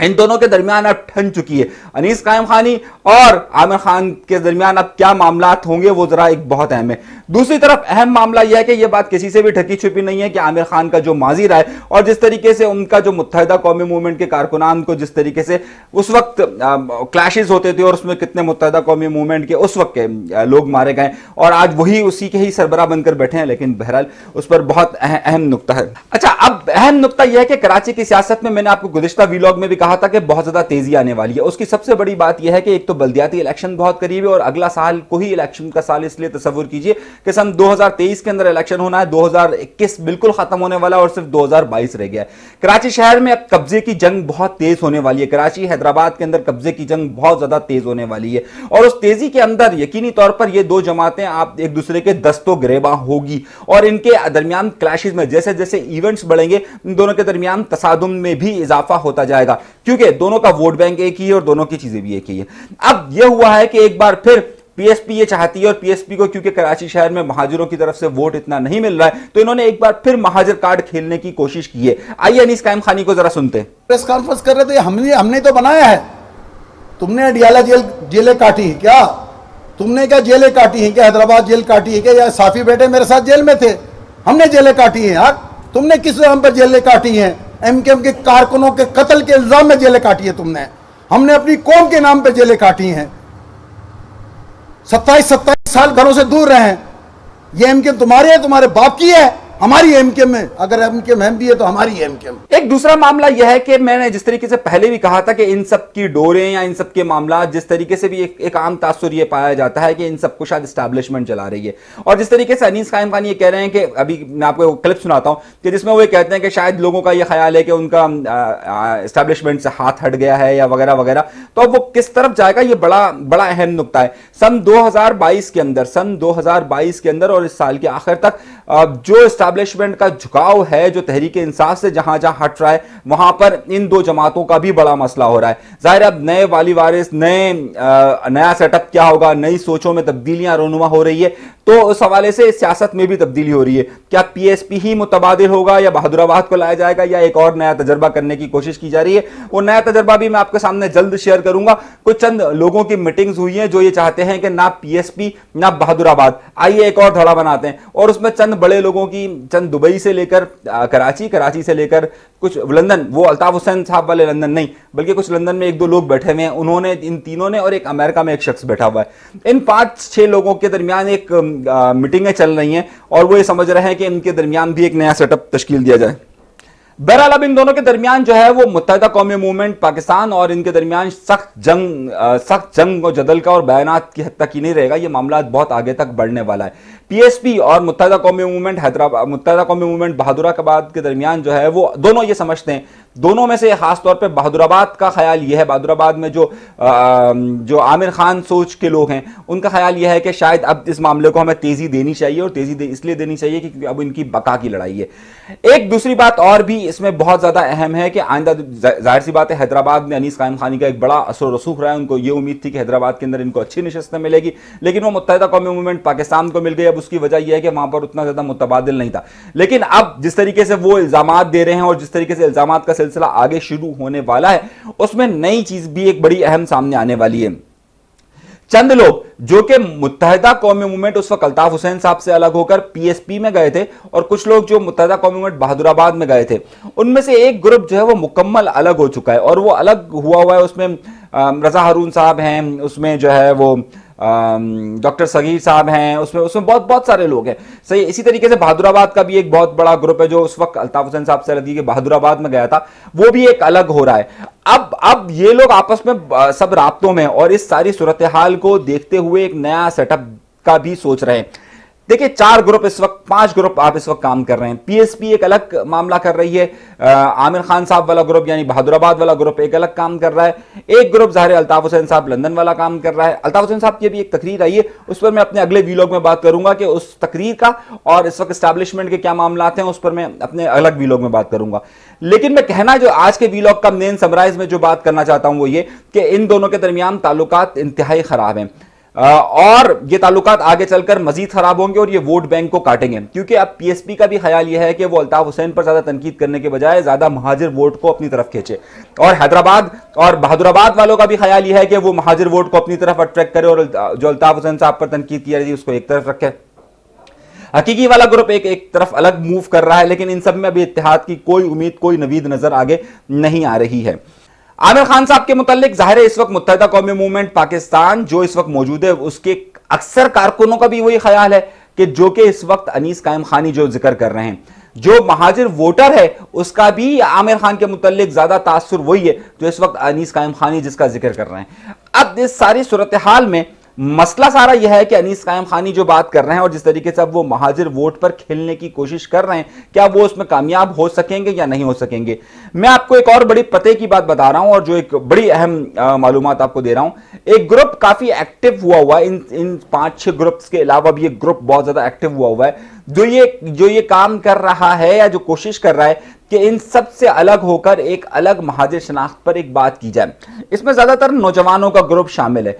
ان دونوں کے درمیان اب ٹھن چکی ہے. انیس قائم خانی اور عامر خان کے درمیان اب کیا معاملات ہوں گے وہ ذرا ایک بہت اہم ہے. دوسری طرف اہم معاملہ یہ ہے کہ یہ بات کسی سے بھی ڈھکی چھپی نہیں ہے کہ عامر خان کا جو ماضی رہا ہے اور جس طریقے سے ان کا جو متحدہ قومی موومنٹ کے کارکنان کو جس طریقے سے اس وقت کلیشز ہوتے تھے اور اس میں کتنے متحدہ قومی موومنٹ کے اس وقت کے لوگ مارے گئے اور آج وہی اسی کے ہی سربراہ بن کر بیٹھے ہیں. لیکن بہرحال اس پر بہت اہم نقطہ ہے. اچھا, اب اہم نقطہ یہ ہے کہ کراچی کی سیاست میں نے آپ کو گزشتہ ویلاگ میں بھی کہا تھا کہ بہت زیادہ تیزی آنے والی ہے. اس کی سب سے بڑی بات یہ ہے کہ ایک تو بلدیاتی الیکشن بہت قریب ہے اور اگلا سال کو ہی الیکشن کا سال اس لیے تصور کیجئے کہ سن 2023 کے اندر الیکشن ہونا ہے, 2021 بالکل ختم ہونے والا اور صرف 2022 رہ گیا ہے. کراچی شہر میں اب قبضے کی جنگ بہت تیز ہونے والی ہے. کراچی حیدرآباد کے اندر قبضے کی جنگ بہت زیادہ تیز ہونے والی ہے اور اس تیزی کے اندر یقینی طور پر یہ دو جماعتیں آپ ایک دوسرے کے دست و گریباں ہوگی اور ان کے درمیان کلیشز میں جیسے جیسے ایونٹس بڑھیں گے ان دونوں کے درمیان تصادم میں بھی اضافہ ہوتا جائے گا کیونکہ دونوں کا ووٹ بینک ایک ہی ہے اور دونوں کی چیزیں بھی ایک ہی ہے. اب یہ ہوا ہے کہ ایک بار پھر پی ایس پی یہ چاہتی ہے اور پی ایس پی کو کیونکہ کراچی شہر میں مہاجروں کی طرف سے ووٹ اتنا نہیں مل رہا ہے تو انہوں نے ایک بار پھر مہاجر کارڈ کھیلنے کی کوشش کی ہے. آئیے انیس قائم خانی کو ذرا سنتے ہیں. پریس کانفرنس کر رہے تھے, ہم نے تو بنایا ہے, تم نے اڈیالہ جیلیں کاٹی ہیں کیا, تم نے کیا جیلیں کاٹی ہیں کیا, حیدرآباد جیل کاٹی ہے کیا, یا صافی بیٹے میرے ساتھ جیل میں تھے, ہم نے جیلیں کاٹی ہیں یار, تم نے کس نام پر جیلیں کاٹی ہیں, ایم کیو ایم کے کارکنوں کے قتل کے الزام میں جیلیں کاٹی ہیں تم نے, ہم نے اپنی قوم کے نام پہ جیلیں کاٹی ہیں, 27 سال گھروں سے دور رہے ہیں. یہ ایم کیو ایم تمہارے ہے, تمہارے باپ کی ہے, ہماری ایم کیو ایم ہے, اگر ایم کیو ایم بھی ہے تو ہماری ایم کیو ایم. ایک دوسرا معاملہ یہ ہے کہ میں نے جس طریقے سے پہلے بھی کہا تھا کہ ان سب کی ڈوریں یا ان سب کے معاملات جس طریقے سے بھی ایک عام تاثر یہ پایا جاتا ہے کہ ان سب کو شاید اسٹیبلشمنٹ چلا رہی ہے اور جس طریقے سے انیس قائم خانی یہ کہہ رہے ہیں کہ ابھی میں آپ کو کلپ سناتا ہوں کہ جس میں وہ یہ کہتے ہیں کہ شاید لوگوں کا یہ خیال ہے کہ ان کا اسٹیبلشمنٹ سے ہاتھ ہٹ گیا ہے یا وغیرہ وغیرہ, تو اب وہ کس طرف جائے گا یہ بڑا اہم نقطہ ہے. سن 2022 کے اندر اور اس سال کے آخر تک جو اسٹیبلشمنٹ کا جھکاؤ ہے جو تحریک انصاف سے جہاں ہٹ رہا ہے وہاں پر ان دو جماعتوں کا بھی بڑا مسئلہ ہو رہا ہے. ظاہر اب نئے والی وارث نیا سیٹ اپ کیا ہوگا, نئی سوچوں میں تبدیلیاں رونما ہو رہی ہے تو اس حوالے سے سیاست میں بھی تبدیلی ہو رہی ہے. کیا پی ایس پی ہی متبادل ہوگا یا بہادر آباد کو لایا جائے گا یا ایک اور نیا تجربہ کرنے کی کوشش کی جا رہی ہے؟ وہ نیا تجربہ بھی میں آپ کے سامنے جلد شیئر کروں گا. کچھ چند لوگوں کی میٹنگز ہوئی ہیں جو یہ چاہتے ہیں کہ نہ پی ایس پی نہ بہادر آباد, آئیے ایک اور دھڑا بناتے ہیں. اور اس میں چند بڑے لوگوں کی, چند دبئی سے لے کر کراچی سے لے کر کچھ لندن, وہ الطاف حسین صاحب والے لندن نہیں بلکہ کچھ لندن میں ایک دو لوگ بیٹھے ہوئے ہیں, انہوں نے ان تینوں نے اور ایک امریکہ میں ایک شخص بیٹھا ہوا ہے, ان 5-6 لوگوں کے درمیان ایک میٹنگیں چل رہی ہیں اور وہ یہ سمجھ رہے ہیں کہ ان کے درمیان بھی ایک نیا سیٹ اپ تشکیل دیا جائے. بہرحال اب ان دونوں کے درمیان جو ہے وہ متحدہ قومی موومنٹ پاکستان اور ان کے درمیان سخت جنگ و جدل کا اور بیانات کی حد تک ہی نہیں رہے گا, یہ معاملات بہت آگے تک بڑھنے والا ہے. پی ایس پی اور متحدہ قومی موومنٹ بہادر آباد کے درمیان جو ہے وہ دونوں یہ سمجھتے ہیں, دونوں میں سے خاص طور پہ بہادر آباد کا خیال یہ ہے, بہادر آباد میں جو عامر خان سوچ کے لوگ ہیں ان کا خیال یہ ہے کہ شاید اب اس معاملے کو ہمیں تیزی دینی چاہیے اور تیزی اس لیے دینی چاہیے کہ اب ان کی بقا کی لڑائی ہے. ایک دوسری بات اور بھی اس میں بہت زیادہ اہم ہے کہ آئندہ ظاہر سی بات ہے حیدرآباد میں انیس قائم خانی کا ایک بڑا اثر و رسوخ رہا ہے, ان کو یہ امید تھی کہ حیدرآباد کے اندر ان کو اچھی نشستیں ملے گی لیکن وہ متحدہ قومی موومنٹ پاکستان کو مل گئی. اب اس کی وجہ یہ ہے کہ وہاں پر اتنا زیادہ متبادل نہیں تھا, لیکن اب جس طریقے سے وہ الزامات دے رہے ہیں اور جس طریقے سے الزامات کا سلسلہ آگے شروع ہونے والا ہے اس میں نئی چیز بھی ایک بڑی اہم سامنے آنے والی ہے. چند لوگ جو کہ متحدہ قومی موومنٹ اس وقت الطاف حسین صاحب سے الگ ہو کر پی ایس پی میں گئے تھے اور کچھ لوگ جو متحدہ قومی موومنٹ بہادر آباد میں گئے تھے, ان میں سے ایک گروپ جو ہے وہ مکمل الگ ہو چکا ہے اور وہ الگ ہوا ہے. اس میں رضا ہارون صاحب ہیں, اس میں جو ہے وہ ڈاکٹر صغیر صاحب ہیں, اس میں بہت سارے لوگ ہیں. صحیح اسی طریقے سے بہادر آباد کا بھی ایک بہت بڑا گروپ ہے جو اس وقت الطاف حسین صاحب سے لگی کہ بہادر آباد میں گیا تھا, وہ بھی ایک الگ ہو رہا ہے. اب یہ لوگ آپس میں سب رابطوں میں اور اس ساری صورتحال کو دیکھتے ہوئے ایک نیا سیٹ اپ کا بھی سوچ رہے ہیں. دیکھیں 4 گروپ اس وقت 5 گروپ آپ اس وقت کام کر رہے ہیں. پی ایس پی ایک الگ معاملہ کر رہی ہے, عامر خان صاحب والا گروپ یعنی بہادر آباد والا گروپ ایک الگ کام کر رہا ہے, ایک گروپ ظاہر الطاف حسین صاحب لندن والا کام کر رہا ہے. الطاف حسین صاحب کی بھی ایک تقریر آئی ہے, اس پر میں اپنے اگلے ویلاگ میں بات کروں گا کہ اس تقریر کا اور اس وقت اسٹیبلشمنٹ کے کیا معاملات ہیں اس پر میں اپنے الگ ویلاگ میں بات کروں گا. لیکن میں کہنا جو آج کے ویلاگ کا مین سمرائز میں جو بات کرنا چاہتا ہوں وہ یہ کہ ان دونوں کے درمیان تعلقات انتہائی خراب ہیں. اور یہ تعلقات آگے چل کر مزید خراب ہوں گے اور یہ ووٹ بینک کو کاٹیں گے، کیونکہ اب پی ایس پی کا بھی خیال یہ ہے کہ وہ الطاف حسین پر زیادہ تنقید کرنے کے بجائے زیادہ مہاجر ووٹ کو اپنی طرف کھینچے، اور حیدرآباد اور بہادرآباد والوں کا بھی خیال یہ ہے کہ وہ مہاجر ووٹ کو اپنی طرف اٹریکٹ کرے اور جو الطاف حسین صاحب پر تنقید کی جا رہی ہے اس کو ایک طرف رکھے۔ حقیقی والا گروپ ایک طرف الگ موو کر رہا ہے، لیکن ان سب میں ابھی اتحاد کی کوئی امید، کوئی نوید نظر آگے نہیں آ رہی ہے۔ عامر خان صاحب کے متعلق ظاہر ہے اس وقت متحدہ قومی موومنٹ پاکستان جو اس وقت موجود ہے اس کے اکثر کارکنوں کا بھی وہی خیال ہے کہ جو کہ اس وقت انیس قائم خانی جو ذکر کر رہے ہیں، جو مہاجر ووٹر ہے اس کا بھی عامر خان کے متعلق زیادہ تاثر وہی ہے جو اس وقت انیس قائم خانی جس کا ذکر کر رہے ہیں۔ اب اس ساری صورتحال میں مسئلہ سارا یہ ہے کہ انیس قائم خانی جو بات کر رہے ہیں اور جس طریقے سے اب وہ مہاجر ووٹ پر کھیلنے کی کوشش کر رہے ہیں، کیا وہ اس میں کامیاب ہو سکیں گے یا نہیں ہو سکیں گے؟ میں آپ کو ایک اور بڑی پتے کی بات بتا رہا ہوں اور جو ایک بڑی اہم معلومات آپ کو دے رہا ہوں۔ ایک گروپ کافی ایکٹیو ہوا ہے، ان 5-6 گروپس کے علاوہ بھی ایک گروپ بہت زیادہ ایکٹیو ہوا ہے جو یہ کام کر رہا ہے یا جو کوشش کر رہا ہے کہ ان سب سے الگ ہو کر ایک الگ مہاجر شناخت پر ایک بات کی جائے۔ اس میں زیادہ تر نوجوانوں کا گروپ شامل ہے۔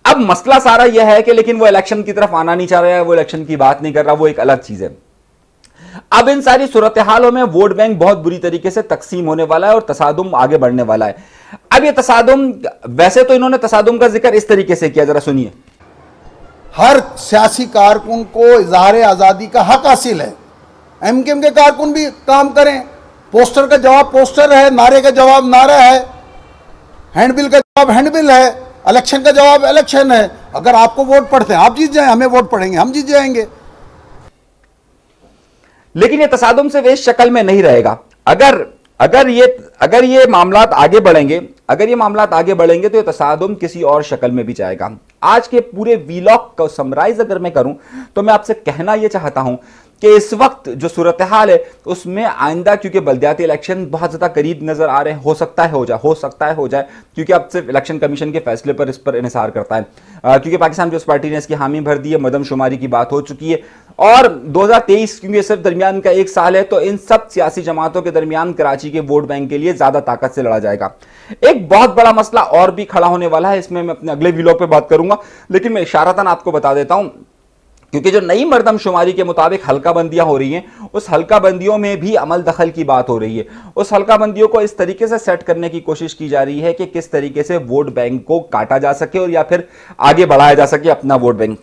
اب مسئلہ سارا یہ ہے کہ لیکن وہ الیکشن کی طرف آنا نہیں چاہ رہا ہے، وہ الیکشن کی بات نہیں کر رہا، وہ ایک الگ چیز ہے۔ اب ان ساری صورتحالوں میں ووٹ بینک بہت بری طریقے سے تقسیم ہونے والا ہے اور تصادم آگے بڑھنے والا ہے۔ اب یہ تصادم، ویسے تو انہوں نے تصادم کا ذکر اس طریقے سے کیا، ذرا سنیے۔ ہر سیاسی کارکن کو اظہار آزادی کا حق حاصل ہے۔ ایم کیو ایم کے کارکن بھی کام کریں، پوسٹر کا جواب پوسٹر ہے، نعرے کا جواب نعرہ ہے، ہینڈ بل کا جواب ہینڈ بل ہے، الیکشن کا جواب الیکشن ہے۔ اگر آپ کو ووٹ پڑتے ہیں آپ جیت جائیں، ہمیں ووٹ پڑیں گے ہم جیت جائیں گے۔ لیکن یہ تصادم سے اس شکل میں نہیں رہے گا۔ اگر یہ معاملات آگے بڑھیں گے تو یہ تصادم کسی اور شکل میں بھی جائے گا۔ آج کے پورے ویلاگ کو سمرائز اگر میں کروں تو میں آپ سے کہنا یہ چاہتا ہوں کہ اس وقت جو صورتحال ہے اس میں آئندہ، کیونکہ بلدیاتی الیکشن بہت زیادہ قریب نظر آ رہے ہیں، ہو سکتا ہے ہو جائے کیونکہ اب صرف الیکشن کمیشن کے فیصلے پر اس پر انحصار کرتا ہے، کیونکہ پاکستان پیپلز پارٹی نے اس کی حامی بھر دی ہے، مردم شماری کی بات ہو چکی ہے، اور 2023 کیونکہ صرف درمیان کا ایک سال ہے تو ان سب سیاسی جماعتوں کے درمیان کراچی کے ووٹ بینک کے لیے زیادہ طاقت سے لڑا جائے گا۔ ایک بہت بڑا مسئلہ اور بھی کھڑا ہونے والا ہے، اس میں اپنے اگلے ویلاگ پہ بات کروں گا، لیکن میں اشارتاً آپ کو بتا دیتا ہوں کیونکہ جو نئی مردم شماری کے مطابق حلقہ بندیاں ہو رہی ہیں، اس حلقہ بندیوں میں بھی عمل دخل کی بات ہو رہی ہے۔ اس حلقہ بندیوں کو اس طریقے سے سیٹ کرنے کی کوشش کی جا رہی ہے کہ کس طریقے سے ووٹ بینک کو کاٹا جا سکے اور یا پھر آگے بڑھایا جا سکے اپنا ووٹ بینک۔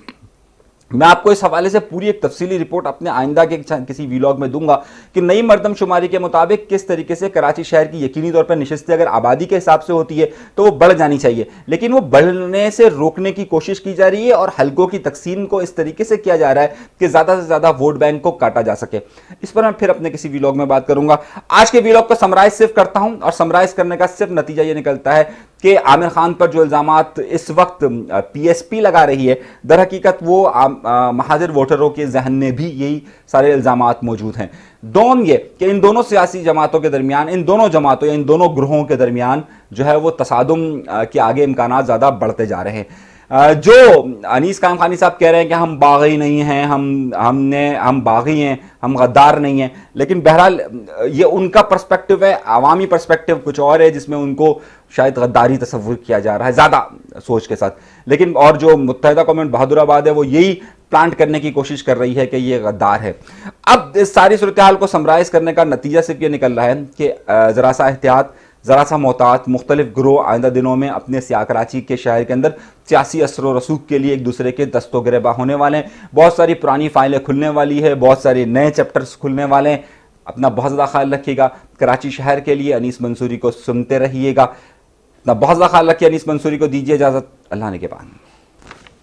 میں آپ کو اس حوالے سے پوری ایک تفصیلی رپورٹ اپنے آئندہ کے کسی ویلاگ میں دوں گا کہ نئی مردم شماری کے مطابق کس طریقے سے کراچی شہر کی یقینی طور پر نشستیں اگر آبادی کے حساب سے ہوتی ہے تو وہ بڑھ جانی چاہیے، لیکن وہ بڑھنے سے روکنے کی کوشش کی جا رہی ہے اور حلقوں کی تقسیم کو اس طریقے سے کیا جا رہا ہے کہ زیادہ سے زیادہ ووٹ بینک کو کاٹا جا سکے۔ اس پر میں پھر اپنے کسی ویلاگ میں بات کروں گا۔ آج کے ویلاگ کو سمرائز صرف کرتا ہوں اور سمرائز کرنے کا صرف نتیجہ یہ نکلتا ہے کہ عامر خان پر جو الزامات اس وقت پی ایس پی لگا رہی ہے، در حقیقت وہ مہاجر ووٹروں کے ذہن میں بھی یہی سارے الزامات موجود ہیں۔ دوم یہ کہ ان دونوں سیاسی جماعتوں کے درمیان، ان دونوں گروہوں کے درمیان جو ہے وہ تصادم کے آگے امکانات زیادہ بڑھتے جا رہے ہیں۔ جو انیس قائم خانی صاحب کہہ رہے ہیں کہ ہم باغی نہیں ہیں، ہم باغی ہیں، ہم غدار نہیں ہیں، لیکن بہرحال یہ ان کا پرسپیکٹو ہے، عوامی پرسپیکٹو کچھ اور ہے جس میں ان کو شاید غداری تصور کیا جا رہا ہے زیادہ سوچ کے ساتھ، لیکن اور جو متحدہ قومی بہادرآباد ہے وہ یہی پلانٹ کرنے کی کوشش کر رہی ہے کہ یہ غدار ہے۔ اب اس ساری صورتحال کو سمرائز کرنے کا نتیجہ صرف یہ نکل رہا ہے کہ ذرا سا احتیاط، ذرا سا محتاط، مختلف گروہ آئندہ دنوں میں اپنے کراچی کے شہر کے اندر سیاسی اثر و رسوخ کے لیے ایک دوسرے کے دست و گریباں ہونے والے ہیں۔ بہت ساری پرانی فائلیں کھلنے والی ہے، بہت سارے نئے چیپٹرز کھلنے والے ہیں۔ اپنا بہت زیادہ خیال رکھیے گا۔ کراچی شہر کے لیے انیس منصوری کو سنتے رہیے گا۔ اپنا بہت زیادہ خیال رکھیے۔ انیس منصوری کو دیجیے اجازت۔ اللہ نے کے بعد